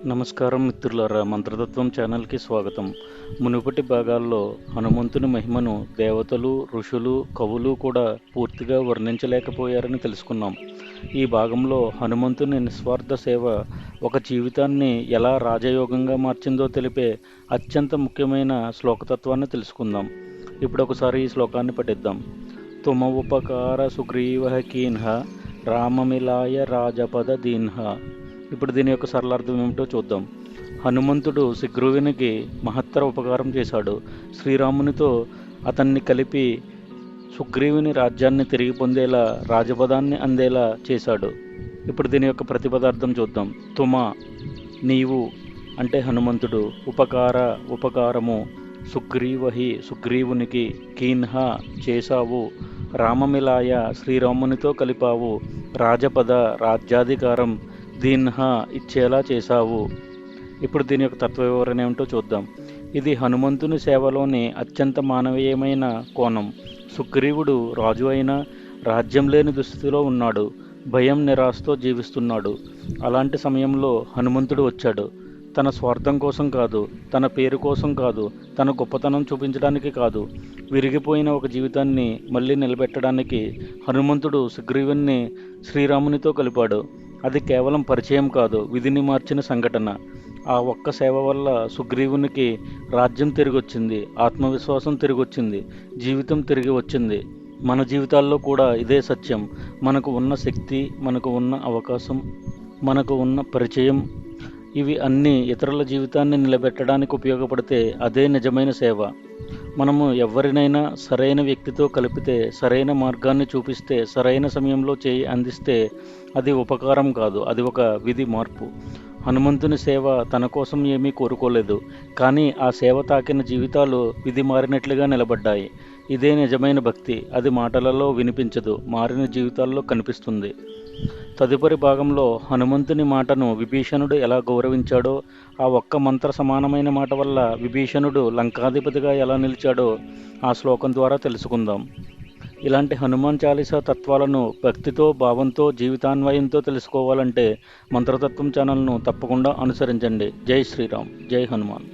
నమస్కారం మిత్రులారా, మంత్రతత్వం ఛానల్కి స్వాగతం. మునుపటి భాగాల్లో హనుమంతుని మహిమను దేవతలు, ఋషులు, కవులు కూడా పూర్తిగా వర్ణించలేకపోయారని తెలుసుకున్నాం. ఈ భాగంలో హనుమంతుని నిస్వార్థ సేవ ఒక జీవితాన్ని ఎలా రాజయోగంగా మార్చిందో తెలిపే అత్యంత ముఖ్యమైన శ్లోకతత్వాన్ని తెలుసుకుందాం. ఇప్పుడు ఒకసారి ఈ శ్లోకాన్ని పఠిద్దాం. తుమ ఉపకార సుగ్రీవ కీన్హ రామమిలాయ రాజపద దీన్హ. ఇప్పుడు దీని యొక్క సరళార్థం ఏమిటో చూద్దాం. హనుమంతుడు సుగ్రీవునికి మహత్తర ఉపకారం చేశాడు. శ్రీరామునితో అతన్ని కలిపి సుగ్రీవుని రాజ్యాన్ని తిరిగి పొందేలా, రాజపదాన్ని అందేలా చేశాడు. ఇప్పుడు దీని యొక్క ప్రతిపదార్థం చూద్దాం. తుమ నీవు అంటే హనుమంతుడు, ఉపకారము, సుగ్రీవహి సుగ్రీవునికి, కీన్హ చేశావు, రామమిలాయ శ్రీరామునితో కలిపావు, రాజపద రాజ్యాధికారం, దీన్హ ఇచ్చేలా చేశావు. ఇప్పుడు దీని యొక్క తత్వ వివరణ ఏమిటో చూద్దాం. ఇది హనుమంతుని సేవలోని అత్యంత మానవీయమైన కోణం. సుగ్రీవుడు రాజు అయినా రాజ్యం లేని దుస్థితిలో ఉన్నాడు. భయం, నిరాశతో జీవిస్తున్నాడు. అలాంటి సమయంలో హనుమంతుడు వచ్చాడు. తన స్వార్థం కోసం కాదు, తన పేరు కోసం కాదు, తన గొప్పతనం చూపించడానికి కాదు, విరిగిపోయిన ఒక జీవితాన్ని మళ్ళీ నిలబెట్టడానికి హనుమంతుడు సుగ్రీవుని శ్రీరామునితో కలిపాడు. అది కేవలం పరిచయం కాదు, విధిని మార్చిన సంఘటన. ఆ ఒక్క సేవ వల్ల సుగ్రీవునికి రాజ్యం తిరిగొచ్చింది, ఆత్మవిశ్వాసం తిరిగొచ్చింది, జీవితం తిరిగి వచ్చింది. మన జీవితాల్లో కూడా ఇదే సత్యం. మనకు ఉన్న శక్తి, మనకు ఉన్న అవకాశం, మనకు ఉన్న పరిచయం, ఇవి అన్నీ ఇతరుల జీవితాన్ని నిలబెట్టడానికి ఉపయోగపడితే అదే నిజమైన సేవ. మనము ఎవరినైనా సరైన వ్యక్తితో కలిపితే, సరైన మార్గాన్ని చూపిస్తే, సరైన సమయంలో చేయి అందిస్తే అది ఉపకారం కాదు, అది ఒక విధి మార్పు. హనుమంతుని సేవ తన కోసం ఏమీ కోరుకోలేదు, కానీ ఆ సేవ తాకిన జీవితాలు విధి మారినట్లుగా నిలబడ్డాయి. ఇదే నిజమైన భక్తి. అది మాటలలో వినిపించదు, మారిన జీవితాల్లో కనిపిస్తుంది. తదుపరి భాగంలో హనుమంతుని మాటను విభీషణుడు ఎలా గౌరవించాడో, ఆ ఒక్క మంత్ర సమానమైన మాట వల్ల విభీషణుడు లంకాధిపతిగా ఎలా నిలిచాడో ఆ శ్లోకం ద్వారా తెలుసుకుందాం. ఇలాంటి హనుమాన్ చాలీసా తత్వాలను భక్తితో, భావంతో, జీవితాన్వయంతో తెలుసుకోవాలంటే మంత్రతత్వం ఛానల్ను తప్పకుండా అనుసరించండి. జై శ్రీరామ్, జై హనుమాన్.